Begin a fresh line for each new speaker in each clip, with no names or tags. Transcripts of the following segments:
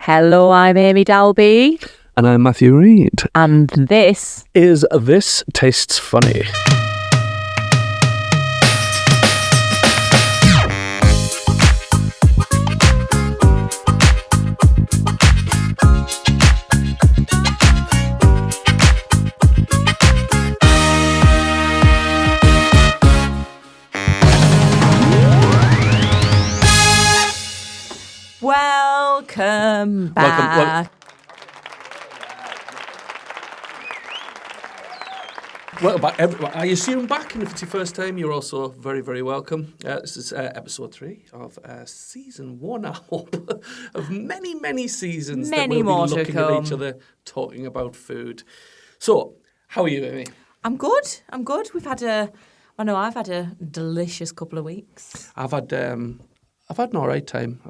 Hello, I'm Amy Dalby.
And I'm Matthew Reed.
And this
is This Tastes Funny.
Welcome back.
Welcome back. I assume back, and if it's your first time, you're also very, very welcome. This is episode 3 of season 1, I hope, of many, many seasons that we'll
more
be looking
to come.
at each other, talking about food. So, how are you, Amy?
I'm good. I've had a delicious couple of weeks.
I've had an alright time.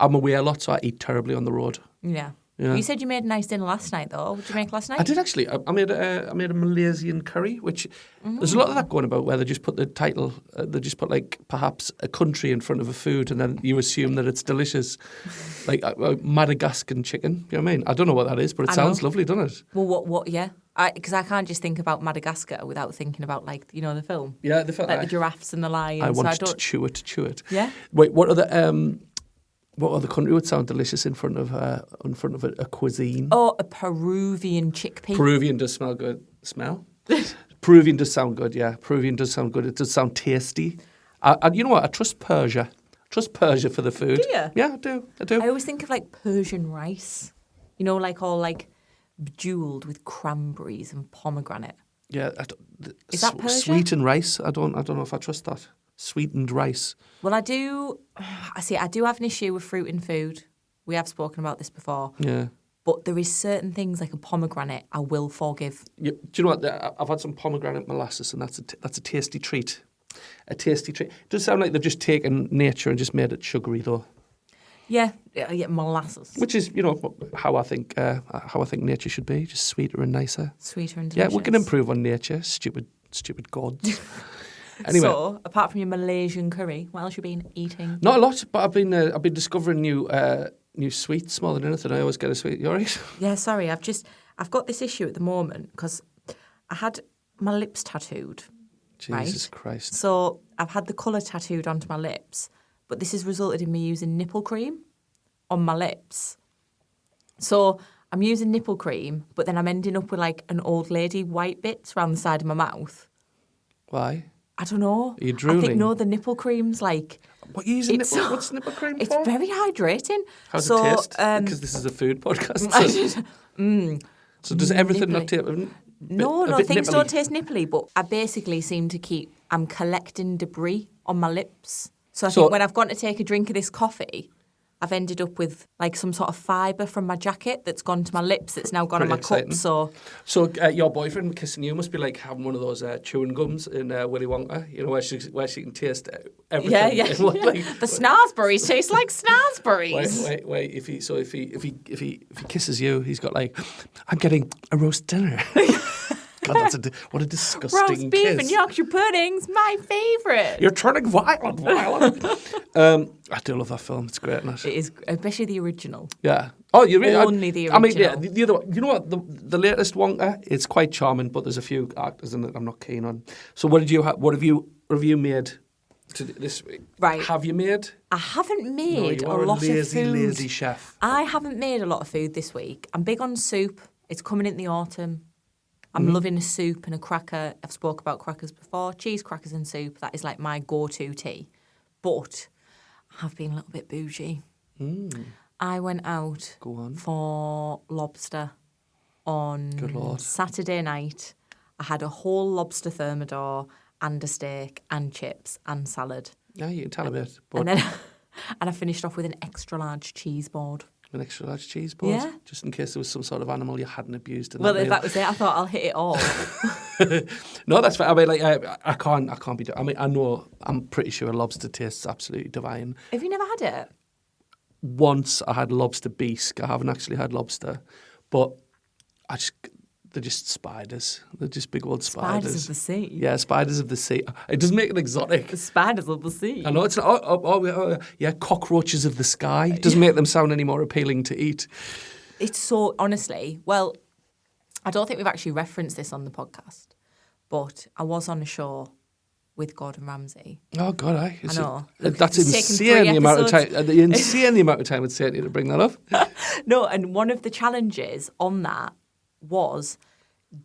I'm away a lot, so I eat terribly on the road.
Yeah. You said you made a nice dinner last night, though. What did you make last night?
I did actually. I made a Malaysian curry, which there's a lot of that going about where they just put the title, they just put like perhaps a country in front of a food, and then you assume that it's delicious, like Madagascan chicken. You know what I mean? I don't know what that is, but it sounds lovely, doesn't it?
Well, what? Yeah, because I can't just think about Madagascar without thinking about the film.
Yeah, the film.
Like the giraffes and the lions.
I want to chew it.
Yeah.
Wait, what other country would sound delicious in front of a cuisine?
Oh, a Peruvian chickpea.
Peruvian does smell good. Peruvian does sound good, yeah. Peruvian does sound good. It does sound tasty. You know what? I trust Persia. For the food.
Do you?
Yeah, I do.
I always think of Persian rice. All bejeweled with cranberries and pomegranate.
Yeah.
Is that Persia?
Sweetened rice. I don't know if I trust that. Sweetened rice.
Well, I do have an issue with fruit in food. We have spoken about this before.
Yeah.
But there is certain things like a pomegranate I will forgive.
Yeah, do you know what? I've had some pomegranate molasses, and that's a tasty treat. A tasty treat. It does sound like they've just taken nature and just made it sugary, though.
Yeah, molasses.
Which is, how I think nature should be, just sweeter and nicer.
Sweeter and delicious.
Yeah, we can improve on nature. Stupid gods. Anyway.
So, apart from your Malaysian curry, what else have you been eating?
Not a lot, but I've been discovering new sweets more than anything. I always get a sweet. You all right?
Yeah, sorry. I've got this issue at the moment because I had my lips tattooed.
Jesus
right?
Christ.
So I've had the colour tattooed onto my lips, but this has resulted in me using nipple cream on my lips. So I'm using nipple cream, but then I'm ending up with an old lady white bits around the side of my mouth.
Why?
I don't know.
Are you drooling?
I think, no, the nipple cream's
What are you using what's nipple cream for?
It's very hydrating.
How does it taste? Because this is a food podcast. So does everything not taste?
No, things don't taste nipply, but I basically seem to I'm collecting debris on my lips. So I think when I've gone to take a drink of this coffee, I've ended up with some sort of fibre from my jacket that's gone to my lips that's now gone on my cup. So
your boyfriend kissing you must be like having one of those chewing gums in Willy Wonka, where she can taste everything.
Yeah. The snazberries taste like snazberries.
Wait. If he kisses you, he's got I'm getting a roast dinner. God, what a disgusting
roast beef
kiss.
and Yorkshire pudding's my favourite.
You're turning violent. I do love that film. It's great, isn't it?
It is, especially the original.
Yeah. Oh, you really?
Only the original.
I mean, yeah, the other one. You know what? The latest Wonka, it's quite charming, but there's a few actors in it I'm not keen on. So what have you made this week?
Right.
Have you made?
I haven't made
a
lot of food.
Lazy chef.
I haven't made a lot of food this week. I'm big on soup. It's coming in the autumn. I'm loving a soup and a cracker. I've spoke about crackers before. Cheese crackers and soup. That is my go-to tea. But I've been a little bit bougie. I went out for lobster on Saturday night. I had a whole lobster thermidor and a steak and chips and salad.
Yeah, you can tell a bit. But
And I finished off with an extra large cheese board.
An extra large cheese board?
Yeah.
Just in case there was some sort of animal you hadn't abused in
Well,
that
if
meal.
that was it, I thought I'll hit it all.
No, that's fair. I mean, I can't be. I mean, I'm pretty sure lobster tastes absolutely divine.
Have you never had it?
Once I had lobster bisque. I haven't actually had lobster, but They're just spiders. They're just big old spiders.
Spiders of the sea.
Yeah, spiders of the sea. It doesn't make it exotic.
The spiders of the sea.
I know it's not. Yeah, cockroaches of the sky. It doesn't make them sound any more appealing to eat.
It's so, honestly, well, I don't think we've actually referenced this on the podcast, but I was on a show with Gordon Ramsay.
Oh God,
I know. Look,
that's
it's taken
insane.
3
The amount of
episodes.
time. The insane the amount of time it's taken you to bring that up.
No, and one of the challenges on that was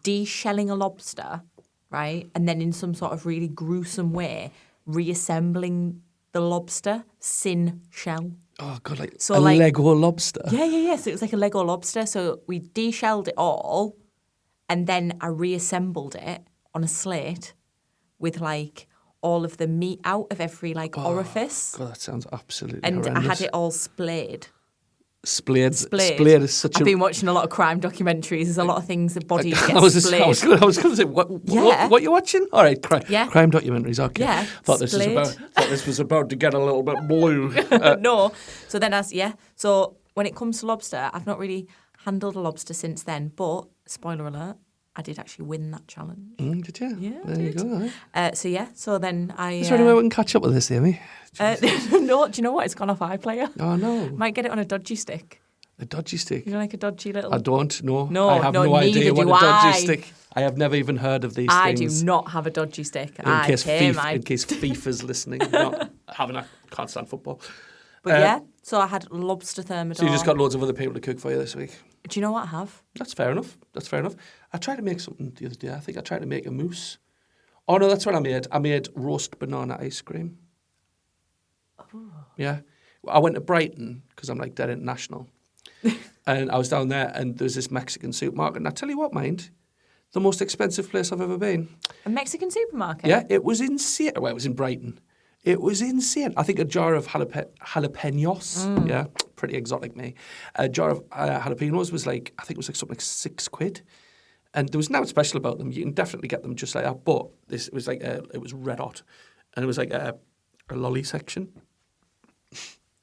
de-shelling a lobster, right? And then in some sort of really gruesome way, reassembling the lobster, sin shell.
Oh God, like
So,
a
like-
Lego lobster.
Yeah. So it was like a Lego lobster. So we de-shelled it all, and then I reassembled it on a slate with like all of the meat out of every like orifice.
God, that sounds absolutely
And
horrendous.
I had it all splayed.
Splayed.
Splayed.
Splayed is such
I've
a...
been watching a lot of crime documentaries. There's a lot of things the body gets
I was
splayed.
going to say, what you watching? All right, crime documentaries. Okay.
Yeah,
Thought this was about to get a little bit blue.
No. So then so when it comes to lobster, I've not really handled a lobster since then. But spoiler alert, I did actually win that challenge.
Did you?
Yeah, I
there you
did.
go.
So then I.
Is there any way we can catch up with this, Amy?
No, do you know what? It's gone off iPlayer.
Oh no,
Might get it on a dodgy stick.
a dodgy stick.
You know, like a dodgy little.
I don't know.
No,
I have no
neither
idea what
do
a dodgy
I.
stick. I have never even heard of these
I
things.
do not have a dodgy stick.
In case FIFA's listening, not having a can't stand football.
But so I had lobster thermidor.
So you just got loads of other people to cook for you this week.
Do you know what I have?
That's fair enough. I tried to make something the other day. I think I tried to make a mousse. Oh no, that's what I made. I made roast banana ice cream. Oh. Yeah. I went to Brighton because I'm like dead international. And I was down there and there's this Mexican supermarket. And I tell you what, mind, the most expensive place I've ever been.
A Mexican supermarket?
Yeah, it was insane. Well, it was in Brighton. It was insane. I think a jar of jalapenos, yeah, pretty exotic me. A jar of jalapenos was like, I think it was like something like £6. And there was nothing special about them. You can definitely get them just like that. But it was like, it was red hot. And it was like a lolly section.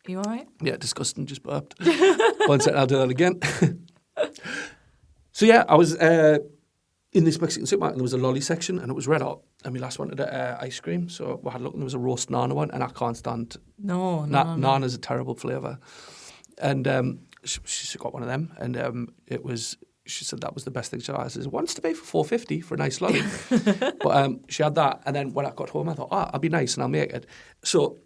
Are you all right?
Yeah, disgusting, just burped. 1 second, I'll do that again. So yeah, I was in this Mexican supermarket and there was a lolly section and it was red hot. And we last wanted ice cream, so we had a look and there was a roast nana one and I can't stand...
No.
Nana's a terrible flavour. And she got one of them and it was... She said that was the best thing she had. I said, wants to pay for $4.50 for a nice lolly. But she had that and then when I got home I thought, I'll be nice and I'll make it. So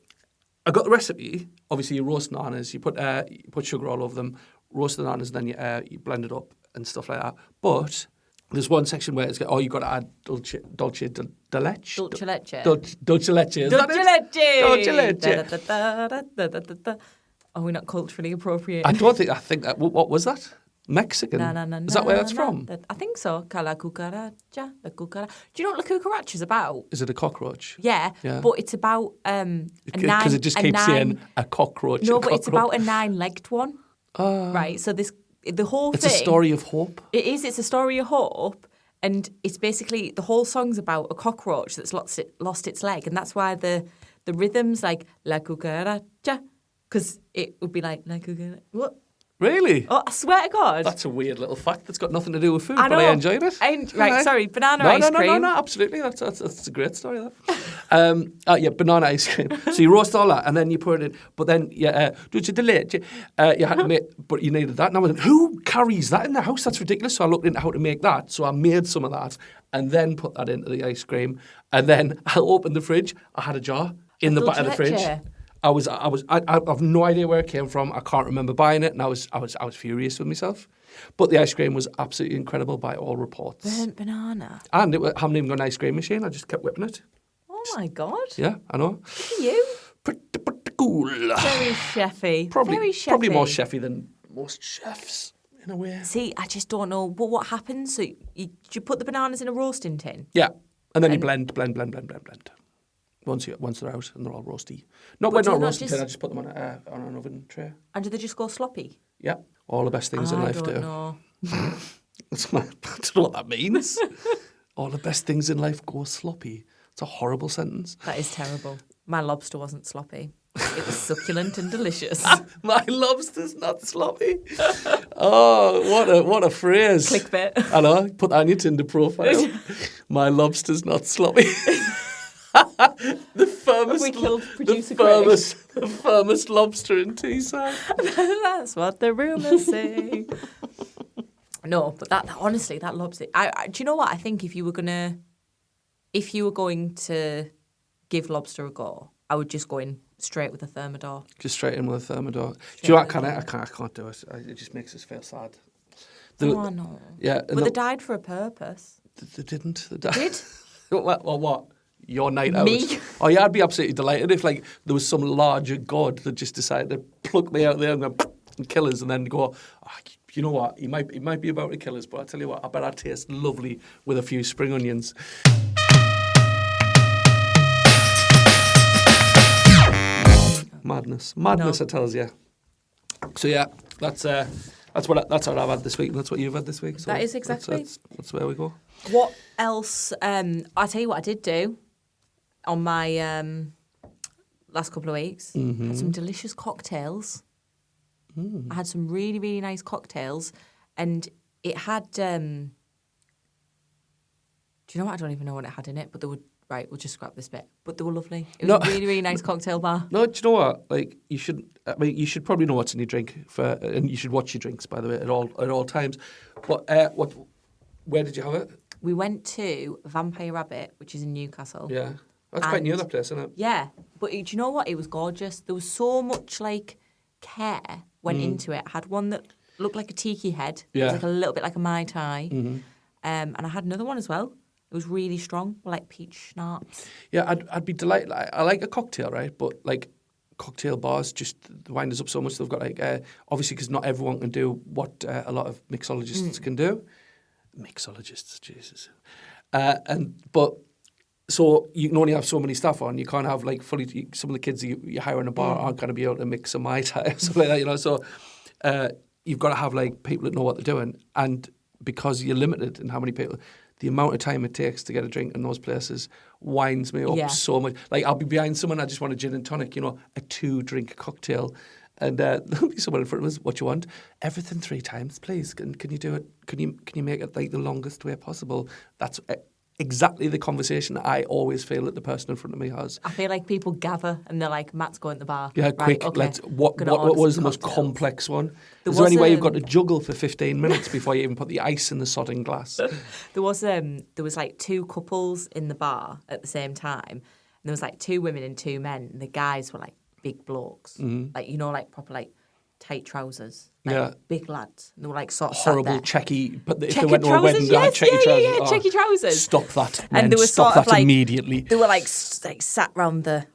I got the recipe. Obviously, you roast nanas, you put sugar all over them, roast the nanas, then you blend it up and stuff like that. But there's one section where it's you got to add dulce de leche.
Dulce leche.
Dulce leche. Is that it? Dulce leche.
Are we not culturally appropriate?
I think that. What was that? Mexican. Is that where that's from?
I think so. La cucaracha. Do you know what la cucaracha is about?
Is it a cockroach?
Yeah. But it's about
because it just keeps saying a cockroach.
No, but it's about a 9-legged one. Right. So the whole thing.
It's a story of hope.
It is. It's a story of hope, and it's basically the whole song's about a cockroach that's lost its leg, and that's why the rhythm's like la cucaracha, because it would be like la cucaracha. What?
Really?
Oh, I swear to God.
That's a weird little fact that's got nothing to do with food,
I know.
but I enjoyed it.
Right, sorry, banana ice cream.
No, absolutely. That's a great story, that. Yeah, banana ice cream. So you roast all that, and then you put it in. But then, dulce de leche, you had to make, but you needed that. Now, who carries that in the house? That's ridiculous. So I looked into how to make that. So I made some of that, and then put that into the ice cream. And then I opened the fridge. I had a jar in the back of the fridge. I have no idea where it came from. I can't remember buying it, and I was furious with myself. But the ice cream was absolutely incredible by all reports.
Burnt banana.
And I haven't even got an ice cream machine. I just kept whipping it.
Oh my God.
Yeah, I know.
Look at you.
Pretty cool.
Very chefy.
Probably
Very chefy.
Probably more chefy than most chefs in a way.
See, I just don't know. But what happens? So you put the bananas in a roasting tin?
Yeah, and then you blend. Once they're out and they're all roasty. Not roasting tin, I just put them on an oven tray.
And do they just go sloppy?
Yeah, all the best things in life do.
I don't know.
I don't know what that means. All the best things in life go sloppy. It's a horrible sentence.
That is terrible. My lobster wasn't sloppy. It was succulent and delicious.
My lobster's not sloppy. Oh, what a phrase.
Clickbait.
I know, put that on your Tinder profile. My lobster's not sloppy. The firmest lobster in Teesside.
That's what the rumours say. No, but that honestly, that lobster. Do you know what? I think if you were going to give lobster a go, I would just go in straight with a thermidor.
Just straight in with a thermidor. Do you know what? I can't do it. It just makes us feel sad.
Oh, no.
Yeah.
But they died for a purpose.
They didn't. They
Did?
What? Your night out?
Me?
Oh, yeah, I'd be absolutely delighted if like there was some larger god that just decided to pluck me out there and go and kill us and then go, you know what, he might be about to kill us, but I tell you what, I bet I'd taste lovely with a few spring onions. Madness, I tells you. So yeah, that's what I've had this week, and that's what you've had this week. So
that is exactly.
That's where we go.
What else? I'll tell you what I did do on my last couple of weeks. I had some delicious cocktails. I had some really, really nice cocktails, and it had. Do you know what? I don't even know what it had in it, but they were right. We'll just scrap this bit. But they were lovely. It was a really, really nice cocktail bar.
No, do you know what? Like you should probably know what's in your drink and you should watch your drinks, by the way, at all times. But where did you have it?
We went to Vampire Rabbit, which is in Newcastle.
Yeah, that's quite near that place, isn't it?
Yeah, but do you know what? It was gorgeous. There was so much like care went into it. I had one that looked like a tiki head.
Yeah.
It was like a little bit like a Mai Tai. And I had another one as well. It was really strong, like peach schnapps.
Yeah, I'd be delighted. I like a cocktail, right? But like cocktail bars just wind us up so much. They've got like obviously because not everyone can do what a lot of mixologists can do. Mixologists, Jesus. But so you can only have so many staff on. You can't have like fully. Some of the kids you hire in a bar aren't going to be able to mix a Mai Tai or something like that, you know. So you've got to have like people that know what they're doing, and because you're limited in how many people. The amount of time it takes to get a drink in those places winds me up so much. Like, I'll be behind someone, I just want a gin and tonic, you know, a 2-drink cocktail. And there'll be someone in front of us, what you want? Everything 3 times, please. Can you do it? Can you make it like the longest way possible? That's exactly the conversation I always feel that the person in front of me has.
I feel like people gather and they're like, Matt's going to the bar.
Yeah,
right,
quick.
Okay,
what was the most complex one? Is there any way you've got to juggle for 15 minutes before you even put the ice in the sodding glass?
There was like 2 couples in the bar at the same time. And there was like 2 women and 2 men. And the guys were like big blokes. Like, you know, like proper like tight trousers. Like big lads. And they were like sort of
horrible checky, but if they
checky
went to a wedding, they had checky trousers.
Yeah, checky trousers.
Stop that,
men. And they were
stop
sort
that
of
immediately.
They were like sat round the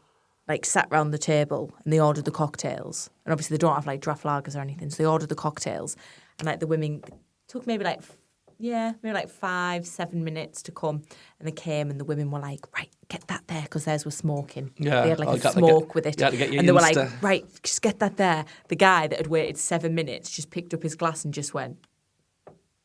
table and they ordered the cocktails. And obviously they don't have like draft lagers or anything, so they ordered the cocktails. And like the women took maybe like 5-7 minutes to come, and they came and the women were like, right, get that there, because theirs was smoking.
Yeah,
they had like a smoke with it.
You had to get your
and they were like, right, just get that there. The guy that had waited 7 minutes just picked up his glass and just went.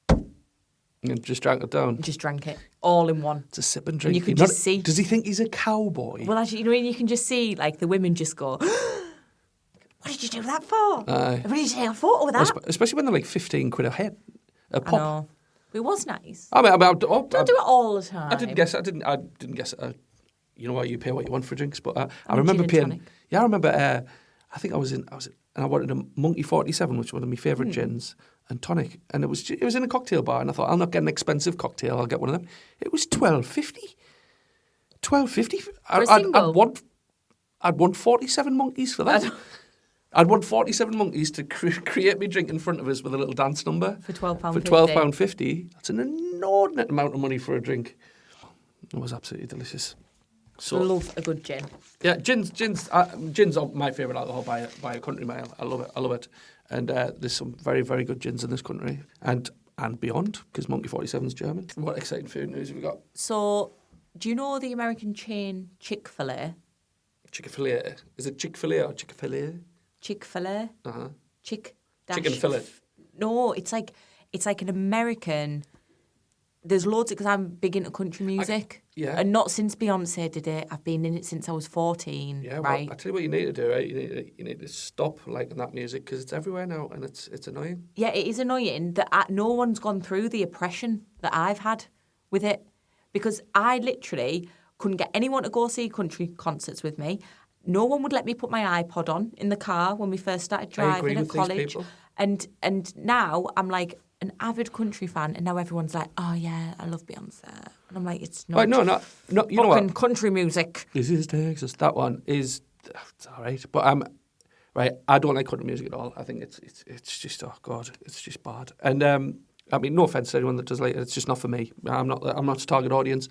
And just drank it down.
Just drank it all in one.
It's a sip and drink.
And you could just see.
Does he think he's a cowboy?
Well, actually, you know, you can just see like the women just go, what did you do that for? What did you take a photo with that?
Especially when they're like 15 quid a head, a pop.
I know. It was nice.
I mean,
don't do it all the time.
I didn't guess. You know what? You pay what you want for drinks, but I remember paying. Yeah, I remember. I think I was in, and I wanted a Monkey 47, which was one of my favourite gins, and tonic, and it was in a cocktail bar, and I thought I'll not get an expensive cocktail. I'll get one of them. It was $12.50. $12.50. I'd want 47 monkeys for that. I'd want 47 monkeys to create me drink in front of us with a little dance number.
For £12.50.
For £12.50. That's an inordinate amount of money for a drink. It was absolutely delicious.
So, I love a good gin.
Yeah, gin's are my favourite alcohol by a country mile. I love it. And there's some very, very good gins in this country. And beyond, because Monkey 47's German. What exciting food news have we got?
So, do you know the American chain Chick-fil-A?
Chick-fil-A. Is it Chick-fil-A or Chick-fil-A?
Chick-fil-A.
Uh-huh.
Chicken
fillet.
No, it's like an American there's loads because I'm big into country music.
Yeah.
And not since Beyonce did it. I've been in it since I was 14.
Yeah,
right?
Well, I tell you what you need to do, right? You need to stop liking that music because it's everywhere now and it's annoying.
Yeah, it is annoying that no one's gone through the oppression that I've had with it, because I literally couldn't get anyone to go see country concerts with me. No one would let me put my iPod on in the car when we first started driving at college. And now I'm like an avid country fan, and now everyone's like, oh yeah, I love Beyonce. And I'm like, it's not.
Right, no, you know what?
Country music.
This is Texas. That one is, it's all right. But right, I don't like country music at all. I think it's just, oh God, it's just bad. And I mean, no offense to anyone that does like it, it's just not for me. I'm not the target audience.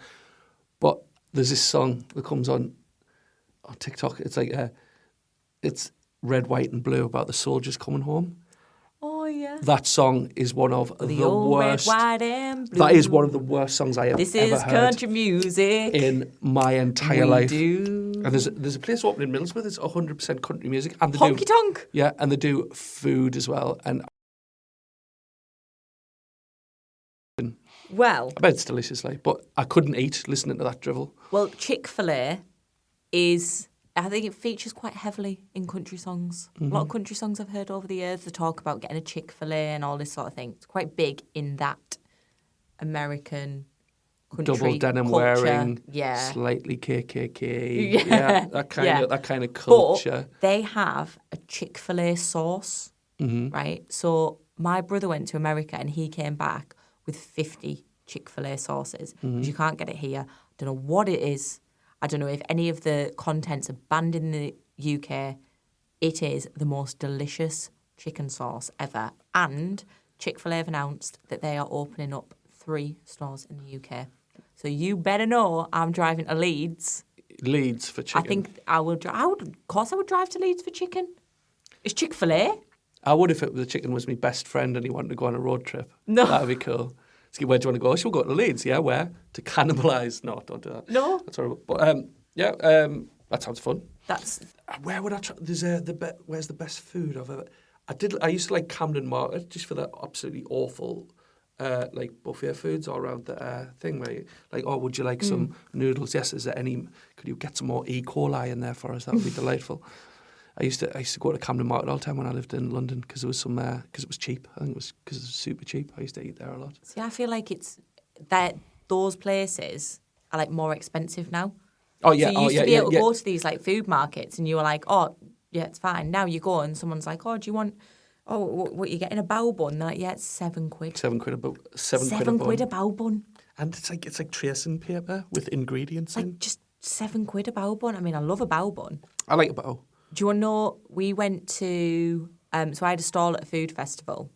But there's this song that comes on TikTok. It's like, it's Red, White and Blue about the soldiers coming home.
Oh, yeah.
That song is one of the worst.
Red, white and blue.
That is one of the worst songs I have ever heard.
This is country music.
In my entire life.
Do.
And there's a place open in Middlesbrough that's 100% country music. And they
Honky tonk.
Yeah, and they do food as well. And
well,
I bet it's delicious, like, but I couldn't eat listening to that drivel.
Well, Chick-fil-A is, I think it features quite heavily in country songs. A lot of country songs I've heard over the years, they talk about getting a Chick-fil-A and all this sort of thing. It's quite big in that American country
Double denim
culture.
wearing,
yeah,
slightly KKK, that kind of culture.
But they have a Chick-fil-A sauce, right? So my brother went to America and he came back with 50 Chick-fil-A sauces because you can't get it here. I don't know what it is. I don't know if any of the contents are banned in the UK. It is the most delicious chicken sauce ever. And Chick-fil-A have announced that they are opening up 3 stores in the UK. So you better know I'm driving to Leeds.
Leeds for chicken.
I think I would. Of course, I would drive to Leeds for chicken. It's Chick-fil-A.
I would if the chicken was my best friend and he wanted to go on a road trip.
No.
That'd be cool. So where do you want to go? She'll go to Leeds. Yeah, where? To cannibalise. No, don't do that.
No.
That's horrible. But that sounds fun.
That's.
Where would I try? There's where's the best food I've ever. I used to like Camden Market just for that absolutely awful. Like buffet foods all around the thing where you, like, oh, would you like some noodles? Yes, is there any, could you get some more E. coli in there for us? That would be delightful. I used to go to Camden Market all the time when I lived in London because it was because it was cheap. I think it was because it was super cheap. I used to eat there a lot.
See, I feel like it's that those places are like more expensive now.
Oh yeah,
so you used to be able to go to these like food markets and you were like, oh yeah, it's fine. Now you go and someone's like, oh, do you want? Oh, what you getting a bao bun? They're like, yeah, it's £7.
£7 a
£7 a bao bun.
And it's like tracing paper with ingredients
like
in.
Just £7 a bao bun. I mean, I love a bao bun.
I like a bao.
Do you want to know? We went to so I had a stall at a food festival.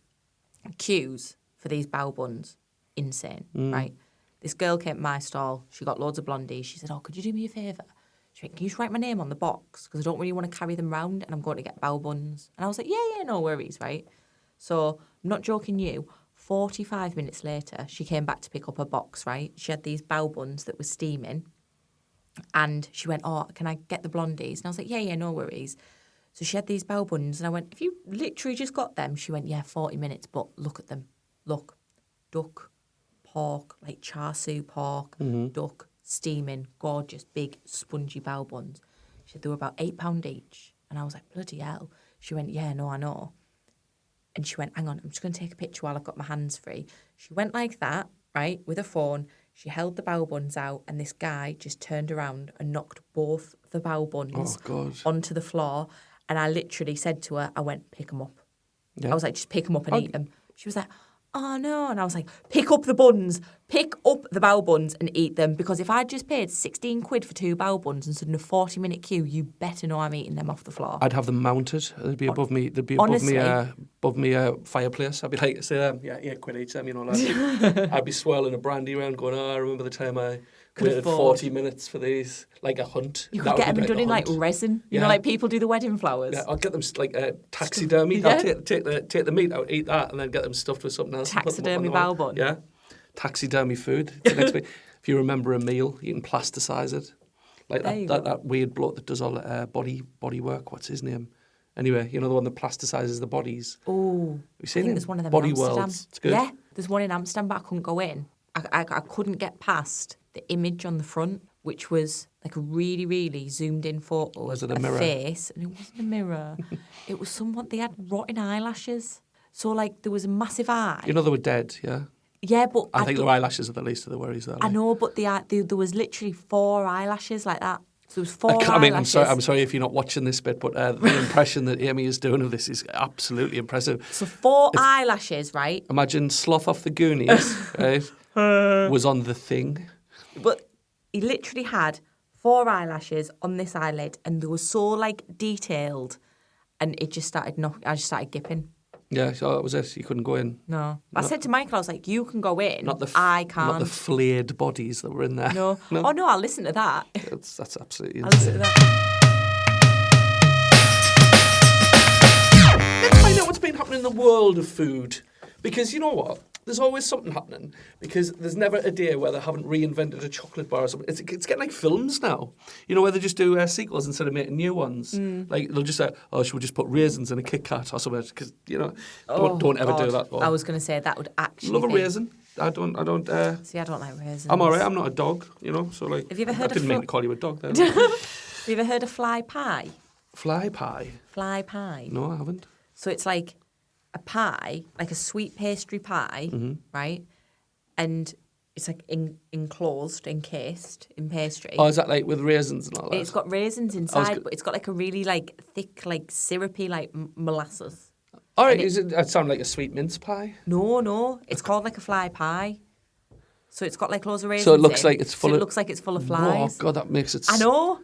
Queues for these bao buns, insane, right? This girl came to my stall. She got loads of blondies. She said, "Oh, could you do me a favour? She went, can you just write my name on the box? Because I don't really want to carry them round and I'm going to get bao buns." And I was like, yeah, no worries, right? So I'm not joking you. 45 minutes later, she came back to pick up her box, right? She had these bao buns that were steaming. And she went, oh, can I get the blondies? And I was like, yeah, no worries. So she had these bao buns. And I went, have you literally just got them? She went, yeah, 40 minutes. But look at them. Look. Duck, pork, like char siu pork, duck, steaming, gorgeous, big, spongy bao buns. She said they were about £8 each. And I was like, bloody hell. She went, yeah, no, I know. And she went, hang on, I'm just going to take a picture while I've got my hands free. She went like that, right, with a phone. She held the bao buns out and this guy just turned around and knocked both the bao buns onto the floor. And I literally said to her, I went, pick them up. Yeah. I was like, just pick them up and eat them. She was like, oh, no. And I was like, pick up the buns. Pick up the bao buns and eat them. Because if I'd just paid £16 for 2 bao buns and stood in a 40-minute queue, you better know I'm eating them off the floor.
I'd have them mounted. They'd be above me. They'd be above me fireplace. I'd be like, say, yeah, £8 each. I mean, all that. I'd be swirling a brandy around, going, oh, I remember the time I waited 40 minutes for these, like a hunt.
You could get them done in like resin. You know, like people do the wedding flowers.
Yeah, I'll get them like taxidermy. Yeah. I'll take the meat out, eat that, and then get them stuffed with something else.
Taxidermy bao bun.
Yeah. Taxidermy food. If you remember a meal, you can plasticise it. Like that weird bloke that does all body work. What's his name? Anyway, you know the one that plasticises the bodies.
Oh,
have you seen
there's one of them
Body
in Amsterdam.
Worlds. It's good.
Yeah, there's one in Amsterdam, but I couldn't go in. I couldn't get past the image on the front, which was like a really, really zoomed in photo
Was
of
it a mirror?
face. And it wasn't a mirror. It was someone, they had rotten eyelashes. So, like, there was a massive eye.
You know they were dead, yeah?
Yeah, but...
I think their eyelashes are the least of the worries there.
I know, but there was literally 4 eyelashes like that. So there was 4 eyelashes.
I mean, I'm sorry if you're not watching this bit, but the impression that Amy is doing of this is absolutely impressive.
So 4 eyelashes, right?
Imagine Sloth off the Goonies, right, was on The Thing.
But he literally had 4 eyelashes on this eyelid, and they were so, like, detailed, and it just started I just started gipping.
Yeah, so that was it. You couldn't go in.
No. I said to Michael, I was like, you can go in.
Not the
I can't.
Not the flayed bodies that were in there.
No. Oh, no, I'll listen to that.
That's absolutely
I'll listen
insane.
to that.
Let's find out what's been happening in the world of food. Because you know what? There's always something happening. Because there's never a day where they haven't reinvented a chocolate bar or something. It's getting like films now. You know, where they just do sequels instead of making new ones. Like, they'll just say, oh, should we just put raisins in a Kit Kat or something? Because, you know, don't ever do that. Or,
I was going to say that would actually
love a raisin. I don't.
See, I don't like raisins.
I'm all right. I'm not a dog, you know. So, like,
Have you ever heard
I didn't mean to call you a dog there.
Have you ever heard of fly pie?
Fly pie?
Fly pie.
No, I haven't.
So it's like a pie, like a sweet pastry pie, right? And it's like encased in pastry.
Oh, is that like with raisins and all that?
It's got raisins inside, but it's got like a really like thick, like syrupy, like molasses.
All right, that sound like a sweet mince pie?
No, it's called like a fly pie. So it's got like loads of raisins.
So it looks like it's full of.
It looks like it's full of flies.
Oh god, that makes it.
I know.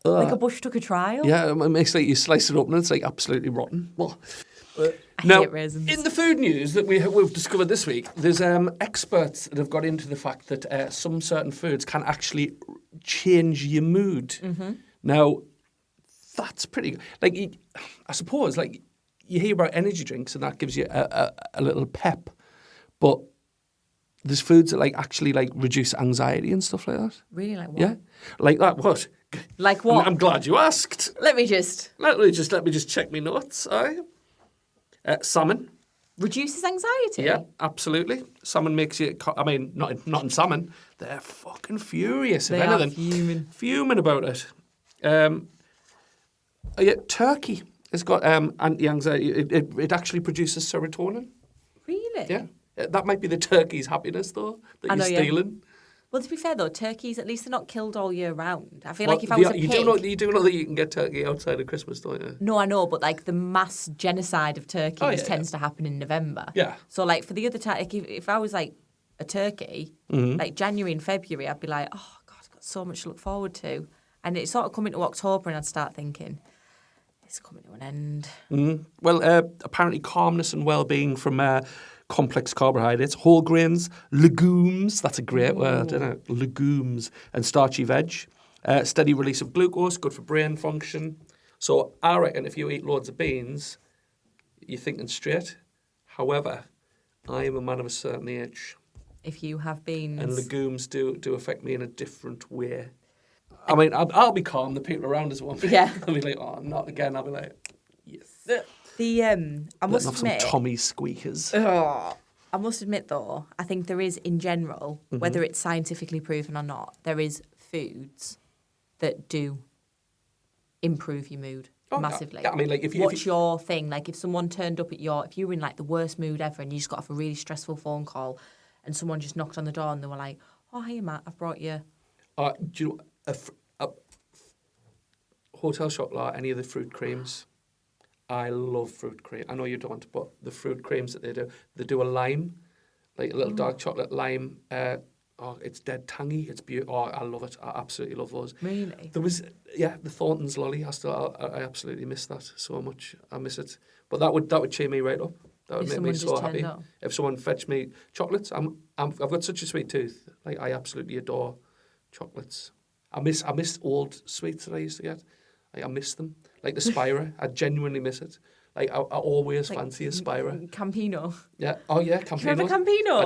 Like a bush took a trial.
Yeah, it makes like you slice it open and it's like absolutely rotten. Well,
I
now,
hate raisins.
in the food news that we've discovered this week, there's experts that have got into the fact that some certain foods can actually change your mood. Mm-hmm. Now, that's pretty good. Like, I suppose, like, you hear about energy drinks and that gives you a little pep, but there's foods that like actually like reduce anxiety and stuff like that.
Really, like what?
Yeah, like that. What?
Like what?
I'm glad you asked.
Let me just
Let me just check my notes. Salmon.
reduces anxiety.
Yeah, absolutely. Salmon makes you. I mean, not in salmon. They're fucking furious.
They
if
are
anything, fuming about it. Yeah, turkey has got anti-anxiety. It actually produces serotonin.
Really?
Yeah, that might be the turkey's happiness though that you're stealing.
Well, to be fair though, turkeys at least they're not killed all year round. I feel
Well,
like if I was a pig,
you do know that you can get turkey outside of Christmas, don't you?
No, I know, but like the mass genocide of turkeys tends to happen in November.
Yeah.
So like for the other time, like if I was like a turkey, like January and February, I'd be like, oh God, I've got so much to look forward to, and it's sort of coming to October, and I'd start thinking, it's coming to an end.
Well, apparently calmness and well-being from complex carbohydrates, whole grains, legumes, that's a great word, isn't it? Legumes, and starchy veg. Steady release of glucose, good for brain function. So I reckon if you eat loads of beans, you're thinking straight. However, I am a man of a certain age.
If you have beans.
And legumes do affect me in a different way. I mean, I'll be calm, the people around us won't be.
Yeah.
They'll be like, oh, not again. I'll be like, yes.
I must admit,
some Tommy squeakers.
I must admit, though, I think there is, in general, whether it's scientifically proven or not, there is foods that do improve your mood massively.
I mean, like,
what's your thing? Like, if someone turned up if you were in like the worst mood ever, and you just got off a really stressful phone call, and someone just knocked on the door and they were like, "Oh, hey, Matt, I've brought you."
Do you know a hotel chocolate? Any of the fruit creams? I love fruit cream. I know you don't, but the fruit creams that they do a lime, like a little dark chocolate lime. It's dead tangy. It's beautiful. Oh, I love it. I absolutely love those.
Really?
There was, the Thornton's lolly. I absolutely miss that so much. I miss it. But that would cheer me right up. That would make me so happy. If someone fetched me chocolates, I've got such a sweet tooth. Like, I absolutely adore chocolates. I miss old sweets that I used to get. Like, I miss them. Like the Spira, I genuinely miss it. Like, I always fancy a Spira.
Campino.
Yeah. Oh, yeah, Campino.
Do you remember Campinos?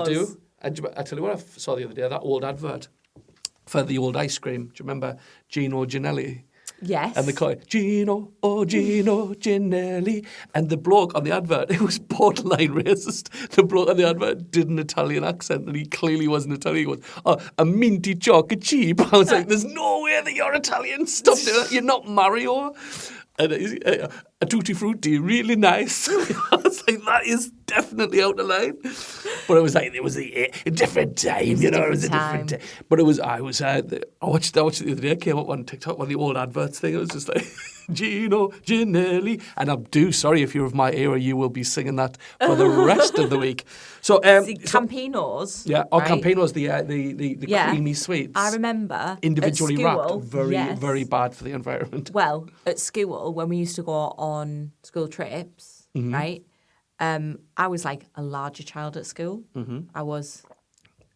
I do. I tell you what I saw the other day, that old advert for the old ice cream. Do you remember Gino Ginelli?
Yes.
And they call it Gino, oh Gino, Ginelli. And the bloke on the advert, it was borderline racist. The bloke on the advert did an Italian accent and he clearly wasn't Italian. He goes, oh, a minty chocolate cheap. I was like, there's no way that you're Italian. Stop doing that. You're not Mario. And a tutti frutti, really nice. I was like, that is definitely out of line. But it was a different time, it was a different time. But I watched it the other day. It came up on TikTok, one of the old adverts thing. It was just like, Gino, Ginelli. And I'm sorry if you're of my era, you will be singing that for the rest of the week. So,
Campinos.
Yeah, right? Campinos, the creamy sweets.
I remember
individually
school,
wrapped, very bad for the environment.
Well, at school, when we used to go on school trips, right? I was like a larger child at school. I was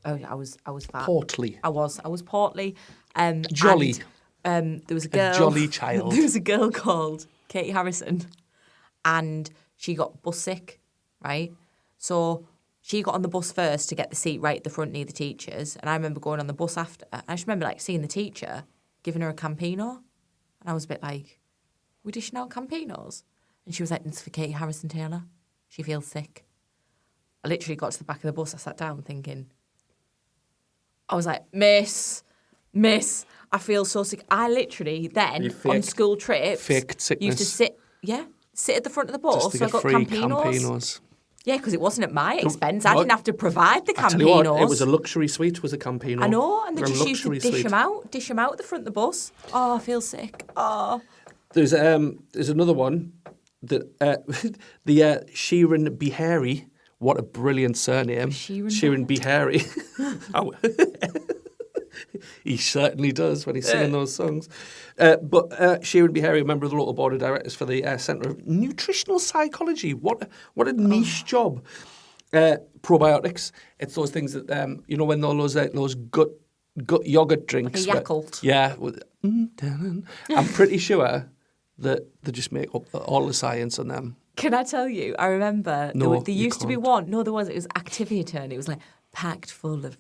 fat.
Portly.
I was portly.
Jolly.
And, there was a girl.
A jolly child.
There was a girl called Katie Harrison, and she got bus sick, right? So she got on the bus first to get the seat right at the front near the teachers, and I remember going on the bus after. I just remember like seeing the teacher giving her a Campino, and I was a bit like, "We dishing out Campinos?" And she was like, "It's for Katie Harrison Taylor. She feels sick." I literally got to the back of the bus. I sat down thinking, I was like, Miss, I feel so sick. I literally then, on school trips,
faked sickness.
Used to sit at the front of the bus.
Just to
so
get
I got
free
Campinos. Yeah, because it wasn't at my expense. I didn't have to provide the Campinos.
I tell you what, it was a luxury suite, was a Campino.
I know, and they just used to dish them out at the front of the bus. Oh, I feel sick. Oh.
There's another one, that the Sheeran Behary. What a brilliant surname. Sheeran Behary. He certainly does when he's singing those songs. But Sheeran Behary, a member of the local board of directors for the Centre of Nutritional Psychology. What a niche job. Probiotics. It's those things that, when those gut yogurt drinks.
Like a Yakult.
Yeah. I'm pretty sure that they just make up all the science on them.
Can I tell you? I remember there used to be one. No, there was. It was Activia, and it was like packed full of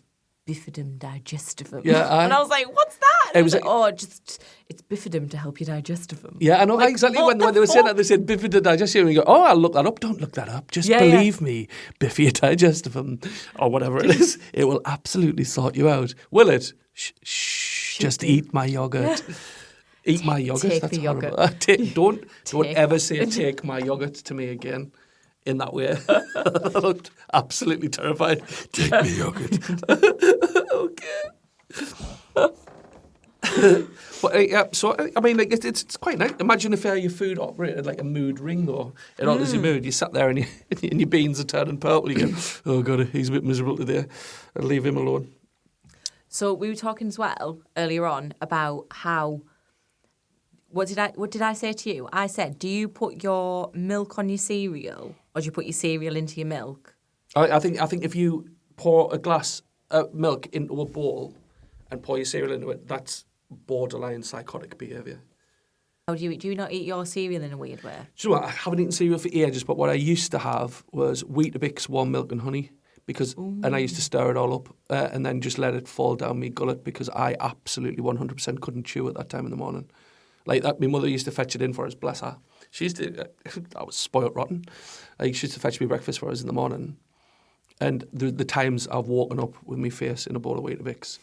bifidum digestivum.
Yeah,
and I was like, "What's that?"
It was
it's bifidum to help your digestivum.
Yeah, I know exactly. When they were saying that, they said bifidum digestivum. And you go, "Oh, I'll look that up." Don't look that up. Just believe me, bifida digestivum or whatever it is. It will absolutely sort you out. Will it? Shh. Just eat my yogurt. Yeah. Eat my yogurt.
Take
That's
the
horrible.
yogurt.
Don't ever say take my yogurt to me again in that way. I looked absolutely terrified. Take me yogurt. Okay. But so I mean, like it's quite nice. Imagine if your food operated like a mood ring, though. It alters your mood. You sat there and your beans are turning purple. You go, oh god, he's a bit miserable today. I'll leave him alone.
So we were talking as well earlier on about how. What did I say to you? I said, do you put your milk on your cereal, or do you put your cereal into your milk?
I think if you pour a glass of milk into a bowl and pour your cereal into it, that's borderline psychotic behaviour.
How do you not eat your cereal in a weird way?
Do you know what? I haven't eaten cereal for ages, but what I used to have was Weetabix warm milk and honey, and I used to stir it all up and then just let it fall down my gullet because I absolutely 100% couldn't chew at that time in the morning. Like that, my mother used to fetch it in for us, bless her. She used to, I was spoilt rotten. Like, she used to fetch me breakfast for us in the morning. And the times I've woken up with my face in a bowl of Weetabix.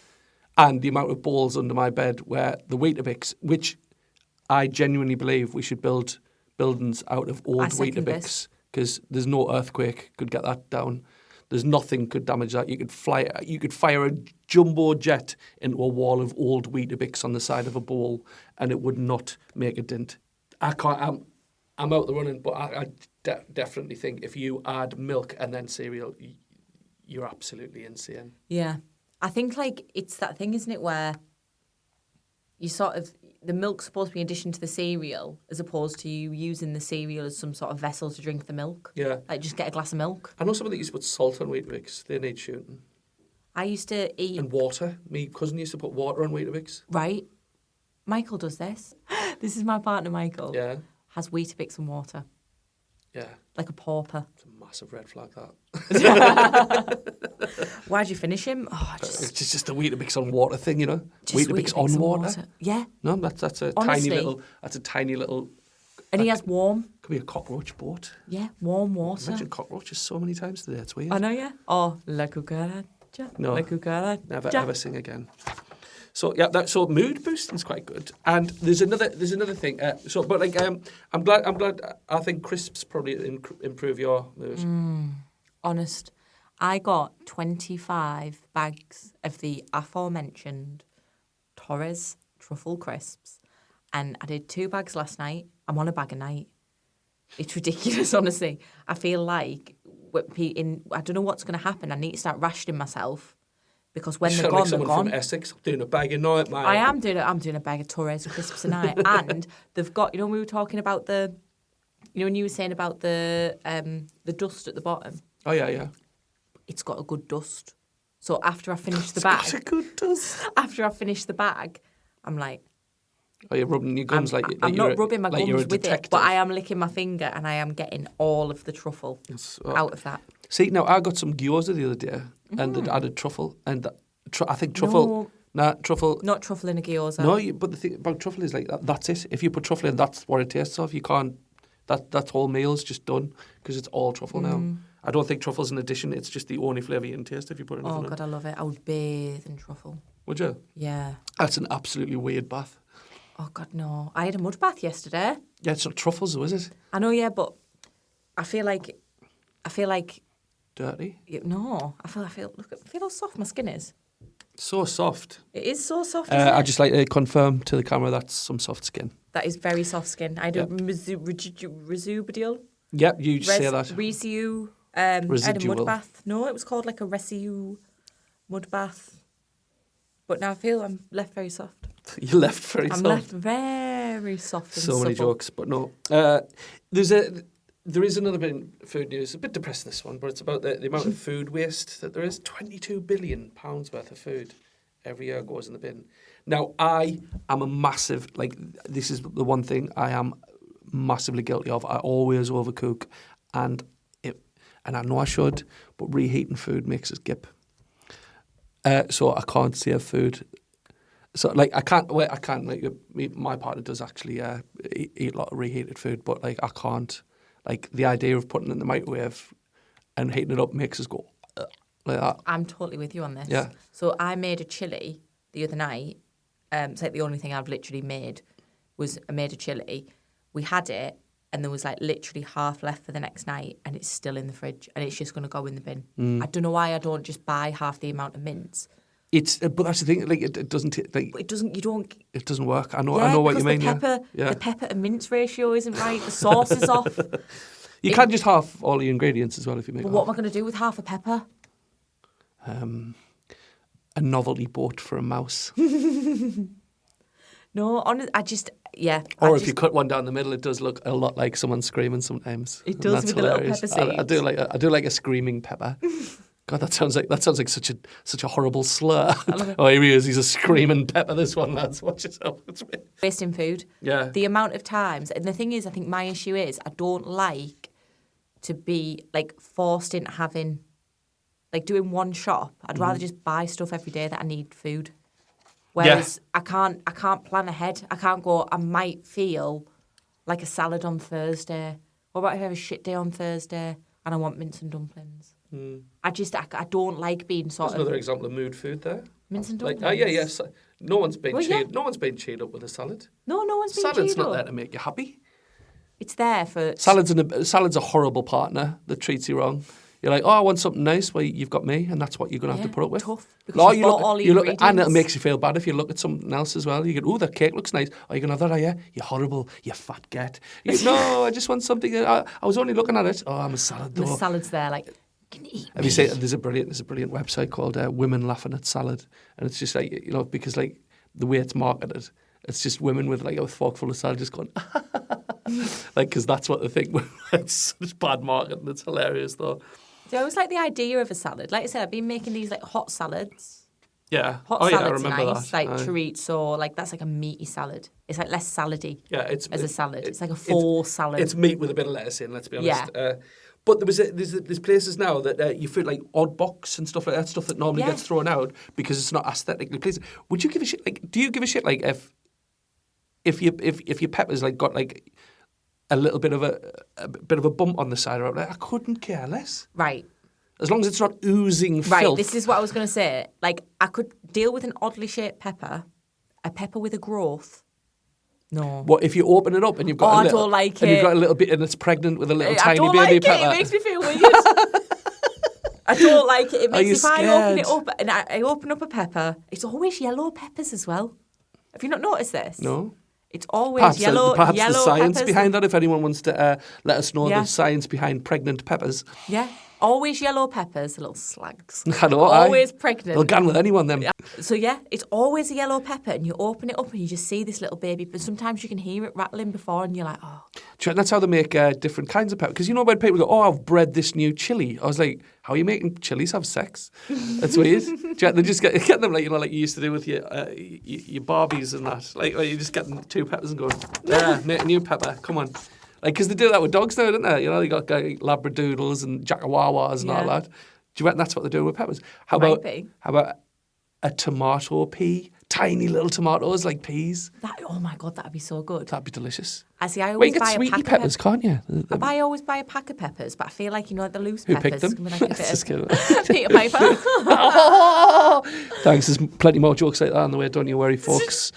And the amount of bowls under my bed where the Weetabix, which I genuinely believe we should build buildings out of old Weetabix. Because there's no earthquake could get that down. There's nothing could damage that. You could fire a jumbo jet into a wall of old Weetabix on the side of a bowl, and it would not make a dent. I can't. I'm out the running, but I definitely think if you add milk and then cereal, you're absolutely insane.
Yeah, I think like it's that thing, isn't it, where you sort of the milk's supposed to be in addition to the cereal, as opposed to you using the cereal as some sort of vessel to drink the milk.
Yeah.
Like, just get a glass of milk.
I know somebody used to put salt on Weetabix. They need shooting.
I used to eat...
And water. My cousin used to put water on Weetabix.
Right. Michael does this. This is my partner, Michael.
Yeah.
Has Weetabix and water.
Yeah.
Like a pauper.
It's a massive red flag, that.
Why'd you finish him? Oh,
It's just a Weetabix on water thing, you know?
just
Weetabix on water.
Yeah.
No, that's a
Honestly.
tiny little...
And he has warm.
Could be a cockroach boat.
Yeah, warm water.
I mentioned cockroaches so many times today, it's weird.
I know, yeah. Oh, la cucaracha.
No,
La cucaracha.
never ever sing again. So yeah, so mood boosting is quite good. And there's another thing. I'm glad. I think crisps probably improve your mood.
Honest. I got 25 bags of the aforementioned Torres truffle crisps, and I did 2 bags last night. I'm on a bag a night. It's ridiculous, honestly. I feel like I don't know what's going to happen. I need to start rationing myself because when they're gone, they're gone.
From Essex doing a bag a night, mate.
I'm doing a bag of Torres crisps a night, and they've got. You know, we were talking about when you were saying about the dust at the bottom.
Oh yeah.
It's got a good dust. So after I finish the bag,
It's got a good dust.
after I finish the bag, I'm like.
Oh, you're rubbing your gums
I'm not rubbing my gums with
detective.
it, but I am licking my finger and I am getting all of the truffle out of that.
See, now I got some gyoza the other day and it added truffle, and I think truffle. Truffle.
Not truffle in a gyoza.
No, but the thing about truffle is like that's it. If you put truffle in, that's what it tastes of. You can't. That whole meal's just done because it's all truffle now. I don't think truffle's an addition. It's just the only flavour you can taste if you put anything in.
Oh God, I love it. I would bathe in truffle.
Would you?
Yeah.
That's an absolutely weird bath.
Oh God, no. I had a mud bath yesterday.
Yeah, it's not truffles though, is it?
I know, yeah, but I feel like
Dirty.
no. I feel how soft my skin is.
So soft.
It is so soft. Isn't
I
it?
just like to confirm to the camera that's some soft skin.
That is very soft skin. I had a residual.
Yep, you just say that.
Residue. I had a
Residual.
mud bath. No, it was called like a residue mud bath. But now I feel I'm left very soft.
You left very soft.
I'm left very soft and
So many
supple.
jokes, but no. There is another bit in food news. A bit depressing, this one, but it's about the amount of food waste that there is. £22 billion worth of food every year goes in the bin. Now, I am a massive, this is the one thing I am massively guilty of. I always overcook, and I know I should, but reheating food makes us gip. So I can't save food. So I can't. My partner does actually eat a lot of reheated food, but I can't. The idea of putting it in the microwave and heating it up makes us go like that.
I'm totally with you on this.
Yeah.
So I made a chilli the other night. It's the only thing I've literally made was I made a chilli. We had it, and there was literally half left for the next night, and it's still in the fridge, and it's just going to go in the bin. I don't know why I don't just buy half the amount of mince.
But that's the thing. It doesn't.
It doesn't. You don't.
It doesn't work. I know what you mean.
The pepper and mince ratio isn't right. The sauce is off.
You can't just half all the ingredients as well if you make.
But what am I going to do with half a pepper?
A novelty boat for a mouse.
No, I just.
Or if you cut one down the middle, it does look a lot like someone screaming sometimes.
It does with the little pepper seeds.
I do like a screaming pepper. God, that sounds like such a horrible slur. Oh, here he is. He's a screaming pepper. This one, lads. Watch yourself.
Wasting food.
Yeah.
The amount of times, and the thing is, I think my issue is I don't like to be forced into having doing one shop. I'd rather just buy stuff every day that I need food. Whereas I can't plan ahead. I can't go. I might feel like a salad on Thursday. What about if I have a shit day on Thursday and I want mince and dumplings? I don't like being sort of...
Another example of mood food there.
Mince and dumplings.
Yes. No one's been cheered. No one's been cheered up with a salad.
No one's been cheered up.
Salad's not there to make you happy.
It's there for...
Salad's a horrible partner that treats you wrong. You're like, oh, I want something nice. Well, you've got me, and that's what you're going to have to put up with.
Tough. Because you've got all the ingredients.
And it makes you feel bad if you look at something else as well. You go, oh, that cake looks nice. Oh, you can have that, are you? You horrible, you fat get. No, I just want something. I was only looking at it. Oh, I'm a salad, though.
The salad's there, can you eat
Have you seen, there's a brilliant website called Women Laughing at Salad. And it's just because the way it's marketed, it's just women with a fork full of salad just going, because that's what they think. It's such bad marketing. It's hilarious, though.
So I always like the idea of a salad. Like I said, I've been making these hot salads.
Yeah.
Hot salads
I remember
nice,
that.
chorizo, that's a meaty salad. It's less salady.
Yeah,
as a salad. It's like a full salad.
It's meat with a bit of lettuce in, let's be honest.
Yeah.
But there's places now that you feel like odd box and stuff like that, stuff that normally gets thrown out because it's not aesthetically pleasing. Would you give a shit? Like, do you give a shit like if your pepper's like got like a little bit of a bump on the side of it? Like, I couldn't care less.
Right.
As long as it's not oozing filth.
Right. This is what I was going to say. Like, I could deal with an oddly shaped pepper, a pepper with a growth. No.
What if you open it up and you've got
I don't like
and
it.
you've got a little bit and it's pregnant with a little tiny
I don't
baby
like
pepper?
It makes me feel weird. I don't like it. It makes if I open it up and I open up a pepper, it's always yellow peppers as well. Have you not noticed this?
No.
It's always yellow
the science
peppers.
behind that, if anyone wants to let us know the science behind pregnant peppers.
Yeah. Always yellow peppers, little slags.
I know.
Always pregnant.
They'll get on with anyone then.
So yeah, it's always a yellow pepper and you open it up and you just see this little baby, but sometimes you can hear it rattling before and you're like, oh.
Do you reckon that's how they make different kinds of pepper? Because you know when people go, oh, I've bred this new chili. I was like, how are you making chilies have sex? That's weird. Do you reckon they just get them like, you know, like you used to do with your Barbies and that? Like, where you just get them 2 peppers and go, yeah, make a new pepper, come on. Like, because they do that with dogs now, don't they? You know, they got Labradoodles and Jackawawas and all that. Do you reckon that's what they're doing with peppers? How about a tomato pea? Tiny little tomatoes like peas.
Oh my God, that'd be so good.
That'd be delicious.
I always
you get
buy
sweetie
a pack
peppers,
of
can't you?
I always buy a pack of peppers, but I feel like, you know, the loose
Who
peppers.
picked them?
Like a bit
Just
of
kidding.
Peter Piper.
Thanks. There's plenty more jokes like that on the way. Don't you worry, folks.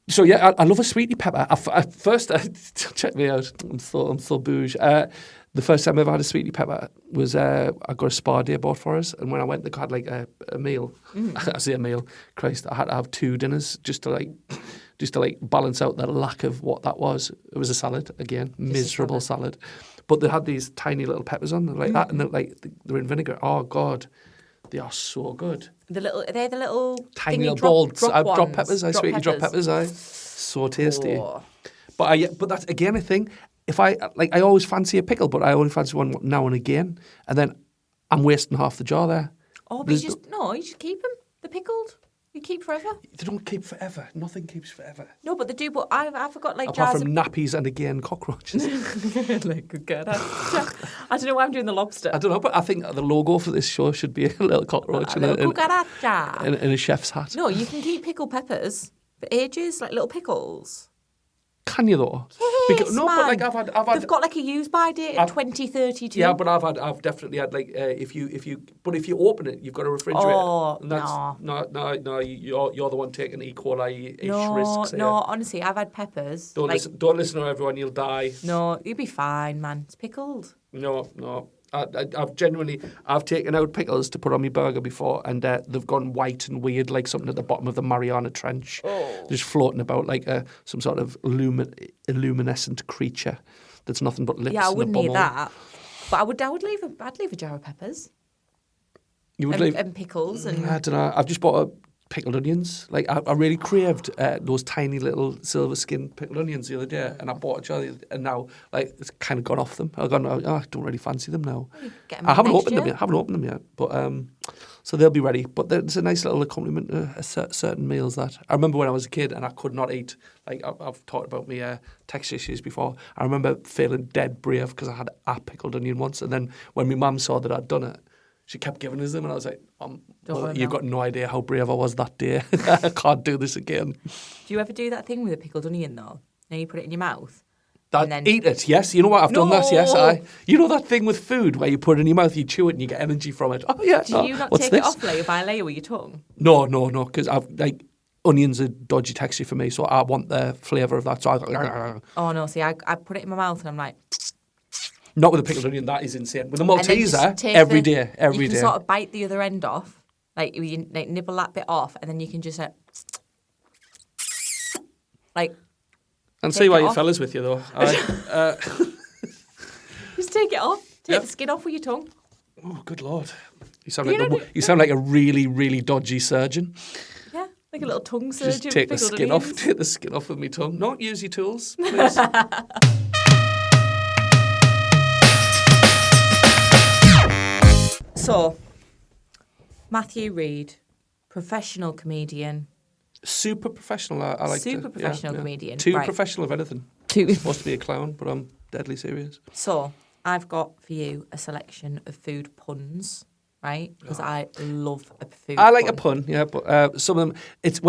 So yeah, I love a sweetie pepper. First, check me out. I'm so bouge. The first time I ever had a sweetie pepper was I got a spa day bought for us, and when I went, they had like a meal. I say a meal. Christ, I had to have 2 dinners just to balance out the lack of what that was. It was a salad again, miserable salad. But they had these tiny little peppers on like that, and they're in vinegar. Oh God, they are so good.
They're the little
tiny little balls. Drop peppers. Sweetie drop peppers. So tasty.
Oh.
But that's again a thing. If I always fancy a pickle, but I only fancy one now and again, and then I'm wasting half the jar there.
Oh, but you just keep them. They're pickled. You keep forever.
They don't keep forever. Nothing keeps forever.
No, but they do. But I've got like
apart
jars
from nappies and again cockroaches.
Like good girl. I don't know why I'm doing the lobster.
I don't know, but I think the logo for this show should be a little cockroach in a chef's hat.
No, you can keep pickled peppers for ages, like little pickles.
Can you though?
Yes,
no,
man.
but like I've had.
They've got like a use by date of 2032.
Yeah, but I've definitely had like if you open it, you've got a refrigerator.
Oh,
and that's, no. You're the one taking E. coli-ish risks.
No, honestly, I've had peppers.
Don't listen to everyone. You'll die.
No, you'll be fine, man. It's pickled.
No. I've taken out pickles to put on my burger before, and they've gone white and weird, like something at the bottom of the Mariana Trench, just floating about like some sort of luminescent creature that's nothing but lips.
Yeah, I
and
wouldn't
a
eat
bumhole.
that, but I'd leave a jar of peppers.
You would
and pickles and
I don't know. I've just bought pickled onions. Like I really craved those tiny little silver skin pickled onions the other day, and I bought a jar, and now like it's kind of gone off them. I don't really fancy them now. I haven't opened them yet, but so they'll be ready. But it's a nice little accompaniment to certain meals that I remember when I was a kid and I could not eat. Like I've talked about my texture issues before. I remember feeling dead brave because I had a pickled onion once, and then when my mum saw that I'd done it, she kept giving us them, and I was like, you've got no idea how brave I was that day. I can't do this again.
Do you ever do that thing with a pickled onion, though? Now you put it in your mouth?
Eat it, yes. You know what? I've done that, yes. You know that thing with food where you put it in your mouth, you chew it, and you get energy from it? Oh, yeah.
Do you not take it off layer by layer with your tongue?
No, because onions are dodgy texture for me, so I want the flavour of that. So
Oh, no, see, I put it in my mouth, and I'm like...
Not with a pickled onion, that is insane. With a Malteser, every day.
You can sort of bite the other end off, like you nibble that bit off, and then you can just
and see why your fella's with you though.
Just take it off. Take the skin off with your tongue.
Oh, good Lord! You sound like a really, really dodgy surgeon.
Yeah, like a little tongue surgeon.
Just take the skin off. Take the skin off with my tongue. Don't use your tools, please.
So, Matthew Reed, professional comedian.
Super professional, I like
Super professional comedian.
Too professional of anything. Supposed to be a clown, but I'm deadly serious.
So, I've got for you a selection of food puns, right? Because I love a food
I like a
pun.
pun, yeah, but some of them, it's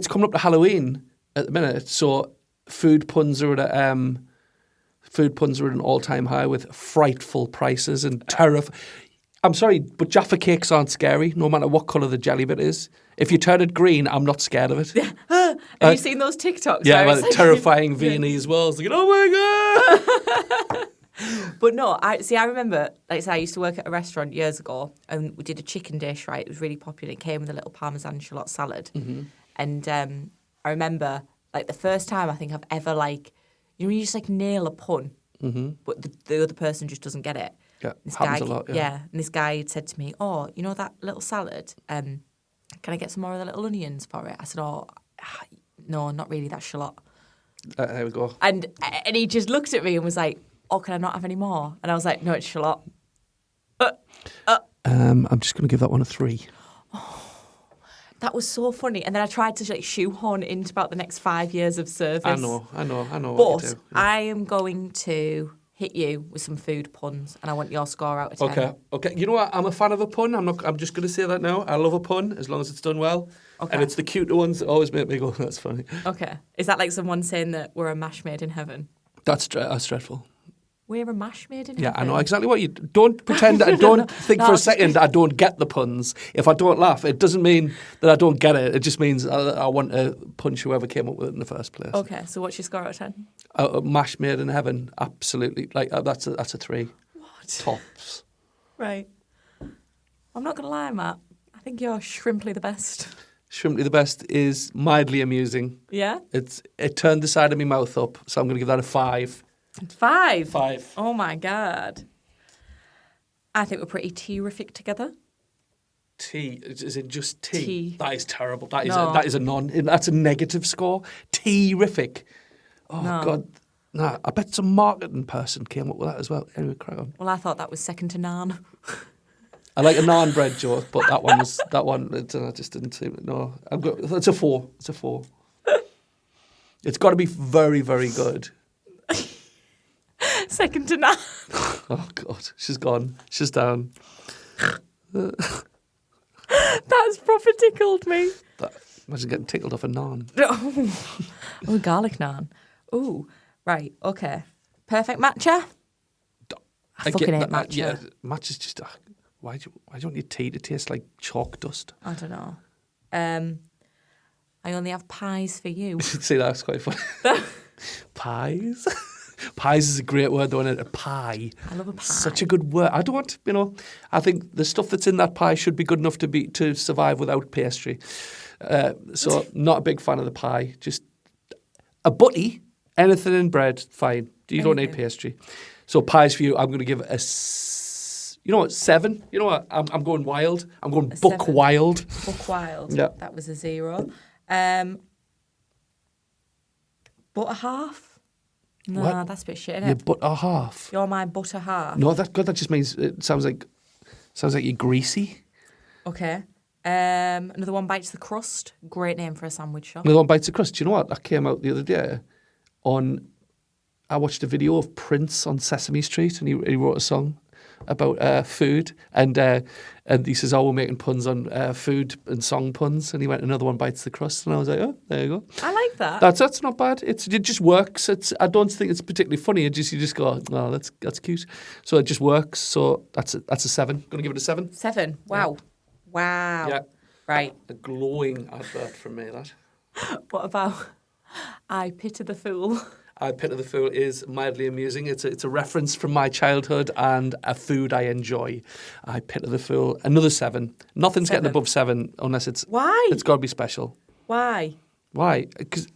coming up to Halloween at the minute, so food puns are at an all-time high with frightful prices and I'm sorry, but Jaffa cakes aren't scary, no matter what colour the jelly bit is. If you turn it green, I'm not scared of it.
Have you seen those TikToks?
Yeah,
where
like
it's
terrifying Viennese walls. Like, oh my God!
But no, I remember, like I said, I used to work at a restaurant years ago, and we did a chicken dish, right? It was really popular. It came with a little Parmesan shallot salad.
Mm-hmm.
And I remember, like, the first time I think I've ever, like, you know, you just, like, nail a pun, but the other person just doesn't get it.
Yeah,
this
happens
guy,
a lot, yeah.
And this guy had said to me, oh, you know that little salad? Can I get some more of the little onions for it? I said, oh, no, not really, that's shallot.
There we go.
And he just looked at me and was like, oh, can I not have any more? And I was like, no, it's shallot.
I'm just going to give that one a 3.
That was so funny. And then I tried to like shoehorn it into about the next 5 years of service.
I know
But
what you do. Yeah.
I am going to hit you with some food puns, and I want your score out of 10.
Okay. You know what? I'm a fan of a pun. I'm just going to say that now. I love a pun as long as it's done well.
Okay.
And it's the cuter ones that always make me go, that's funny.
Okay. Is that like someone saying that we're a mash made in heaven?
That's dreadful.
We're a mash made in
Yeah,
heaven?
I know exactly what you... Don't pretend... don't think for a second I don't get the puns. If I don't laugh, it doesn't mean that I don't get it. It just means I want to punch whoever came up with it in the first place.
Okay, so what's your score out of 10?
A mash made in heaven, absolutely. Like, that's a 3.
What?
Tops.
Right. I'm not going to lie, Matt. I think you're shrimply the best.
Shrimply the best is mildly amusing.
Yeah?
It turned the side of my mouth up, so I'm going to give that a 5.
5?
5.
Oh, my God. I think we're pretty terrific together.
Tea? Is it just tea?
Tea.
That is terrible. That is a That's a negative score. Terrific. Oh,
No.
God. Nah, I bet some marketing person came up with that as well. Anyway, crack on.
Well, I thought that was second to naan.
I like a naan bread joke, but I just didn't seem... No, it's a 4. It's a 4. It's got to be very, very good.
Second to naan.
Oh, God. She's gone. She's down.
That's proper tickled me.
Imagine getting tickled off a naan.
Oh, garlic naan. Oh, right, okay. Perfect matcha? I fucking hate matcha.
Yeah, matcha's just... why do you want your tea to taste like chalk dust?
I don't know. I only have pies for you.
See, that's quite funny. Pies? Pies is a great word, though, isn't it? A pie.
I love a pie.
Such a good word. I don't want, I think the stuff that's in that pie should be good enough to survive without pastry. So not a big fan of the pie. Just a butty, anything in bread, fine. You don't need pastry. So pies for you, I'm going to give it a 7. You know what? I'm going wild. I'm going buck
7.
wild.
Buck wild.
Yeah.
That was a 0. Butter half? No,
What?
that's a bit shit,
Your
innit?
butter half.
You're my butter half.
No, that just means it sounds like you're greasy.
Okay. Another one bites the crust. Great name for a sandwich shop.
Another one bites the crust. Do you know what? That came out the other day I watched a video of Prince on Sesame Street, and he wrote a song about food, and he says, "Oh, we're making puns on food and song puns," and he went, "Another one bites the crust," and I was like, "Oh, there you go."
I like that.
That's not bad. It just works. I don't think it's particularly funny. You just go, "Oh, that's cute." So it just works. So that's a 7. Going to give it a 7.
7. Wow.
Yeah.
Wow.
Yeah.
Right.
A glowing advert from me. That.
What about I Pity the Fool?
I Pit of the Fool is mildly amusing. It's a reference from my childhood and a food I enjoy. I Pit of the Fool. Another 7. Nothing's
7.
getting above 7 unless it's...
Why?
It's got to be special.
Why?
Why? Because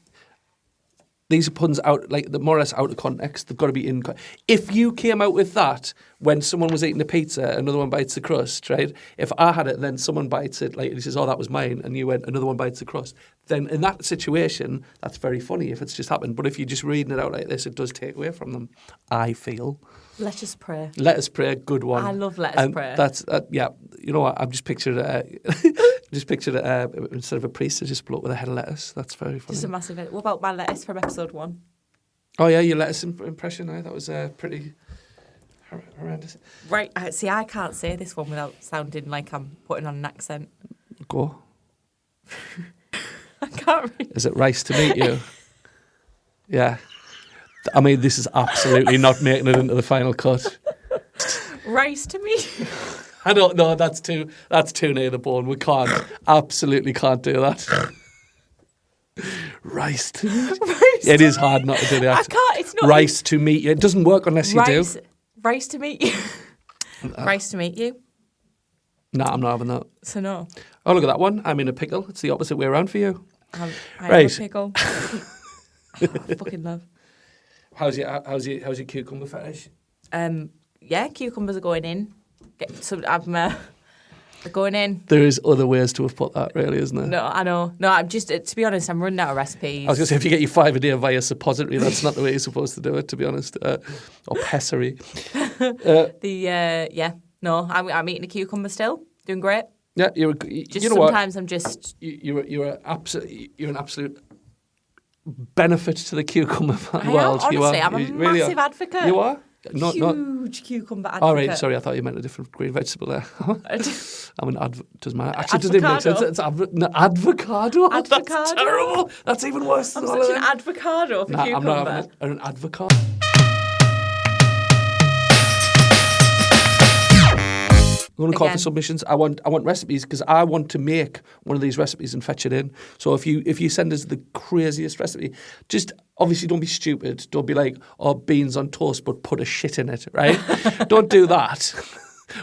these are puns out, like, they're more or less out of context. They've got to be in... If you came out with that when someone was eating a pizza, another one bites the crust, right? If I had it, then someone bites it, like, he says, "Oh, that was mine," and you went, "Another one bites the crust," then in that situation, that's very funny if it's just happened. But if you're just reading it out like this, it does take away from them, I feel.
Let us pray.
Let us pray, good one.
I love Let Us Pray.
That's, yeah, you know what, I've just pictured instead of a priest, I just bloke with a head of lettuce. That's very funny.
Just a massive... What about my lettuce from episode 1?
Oh, yeah, your lettuce impression, that was pretty Horrendous.
Right, see, I can't say this one without sounding like I'm putting on an accent.
Go.
I can't read.
Is it rice to meet you? Yeah. I mean, this is absolutely not making it into the final cut.
Rice to me.
I don't know. That's too near the bone. We absolutely can't do that. Rice to meet you. It is hard not to do that.
I can't. It's not
rice to meet you. It doesn't work unless you do.
Rice to meet you. Rice to meet you.
Nah, I'm not having that.
So no.
Oh, look at that one. I'm in a pickle. It's the opposite way around for you.
I'm
right.
a pickle. Fucking love.
How's your cucumber fetish?
Yeah, cucumbers are going in. They're going in.
There is other ways to have put that, really, isn't there?
No, I know. No, I'm just, to be honest, I'm running out of recipes.
I was going to say, if you get your 5 a day via suppository, that's not the way you're supposed to do it, to be honest. Or pessary.
No, I'm eating a cucumber still. Doing great.
Yeah, you know
sometimes
what?
I'm just...
You're an absolute benefit to the cucumber world.
Honestly, I'm a massive advocate.
You are?
Huge cucumber advocate.
All right, sorry, I thought you meant a different green vegetable there. I'm an doesn't matter. Actually, it doesn't even make sense. It's avocado. That's terrible. That's even worse than all of them.
I'm such an avocado for cucumber.
I'm not an avocado. I'm going to call for submissions. I want recipes because I want to make one of these recipes and fetch it in. So if you send us the craziest recipe, just obviously don't be stupid. Don't be like, beans on toast, but put a shit in it, right? Don't do that.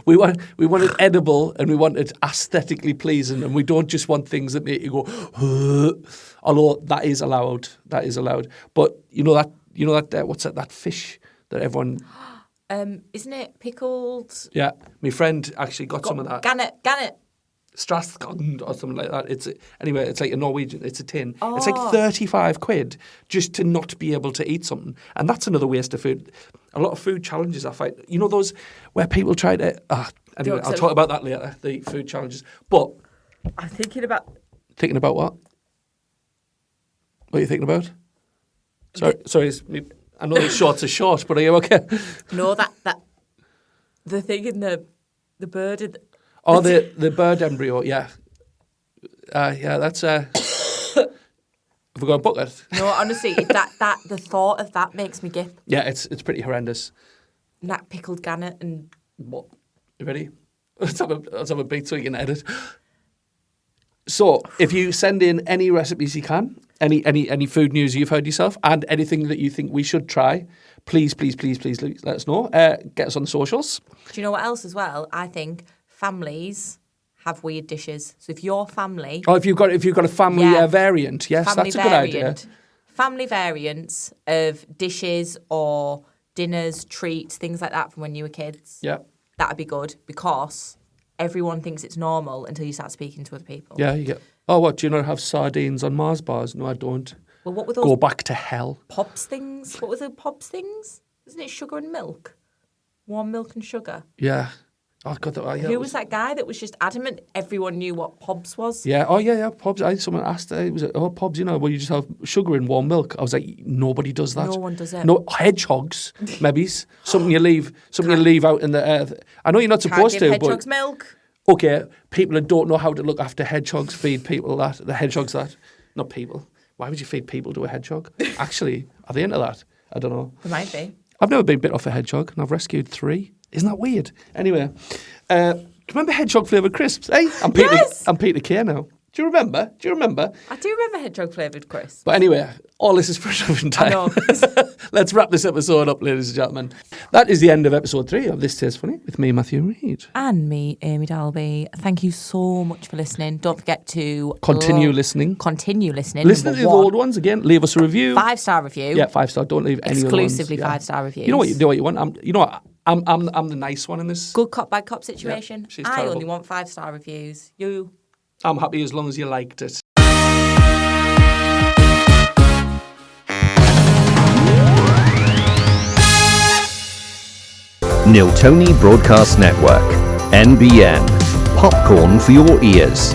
We want it edible and we want it aesthetically pleasing, and we don't just want things that make you go. Although that is allowed. But you know that what's that fish that everyone.
Isn't it pickled?
Yeah, my friend actually got some of that.
Gannet.
Strathgond or something like that. It's like a Norwegian. It's a tin.
Oh.
It's like 35 quid just to not be able to eat something, and that's another waste of food. A lot of food challenges I find. You know those where people try to. Anyway, I'll talk about that later. The food challenges, but
I'm thinking about
what? What are you thinking about? Sorry. I know the shorts are short, but are you okay?
No, that the thing in the bird.
The bird embryo, yeah. That's. Have we got a bucket?
No, honestly, that the thought of that makes me gip.
Yeah, it's pretty horrendous.
And that pickled gannet and.
What? You ready? Let's have a beat so you can edit. So, if you send in any recipes you can, any food news you've heard yourself, and anything that you think we should try, please let us know. Get us on the socials.
Do you know what else as well? I think families have weird dishes. So if your family...
Oh, if you've got a family variant, yes, that's a good idea.
Family variants of dishes or dinners, treats, things like that from when you were kids.
Yeah.
That'd be good because everyone thinks it's normal until you start speaking to other people.
Yeah, you get... Oh, what, do you not have sardines on Mars bars? No, I don't.
Well, what were those...
Go back to hell.
Pops things? What were the Pops things? Isn't it sugar and milk? Warm milk and sugar?
Yeah. Oh, God.
Who was that guy that was just adamant everyone knew what Pobs was?
Yeah. Oh, yeah. Pobs. Someone asked, Pobs, well, you just have sugar in warm milk. I was like, nobody does that.
No one does it.
No, hedgehogs, maybe. Something you leave out in the earth. I know you're not supposed to, but...
hedgehogs milk.
Okay, people that don't know how to look after hedgehogs feed people that. The hedgehogs that. Not people. Why would you feed people to a hedgehog? Actually, are they into that? I don't know.
They might be.
I've never been bit off a hedgehog, and I've rescued 3. Isn't that weird? Anyway, do you remember hedgehog-flavoured crisps? Hey, I'm Peter Kay now. Do you remember?
I do remember hedgehog-flavoured crisps.
But anyway, all this is for a different time.
I know.
Let's wrap this episode up, ladies and gentlemen. That is the end of episode 3 of This Tastes Funny with me, Matthew Reed.
And me, Amy Dalby. Thank you so much for listening. Don't forget to...
Continue listening. Listen to the old ones again. Leave us a review.
5-star review.
Yeah, 5-star. Don't leave any other ones.
Exclusively 5-star reviews.
You know what you want? I'm the nice one in this.
Good cop, bad cop situation.
Yeah,
I only want 5-star reviews. You...
I'm happy as long as you liked it.
Niltoni Broadcast Network, NBN, popcorn for your ears.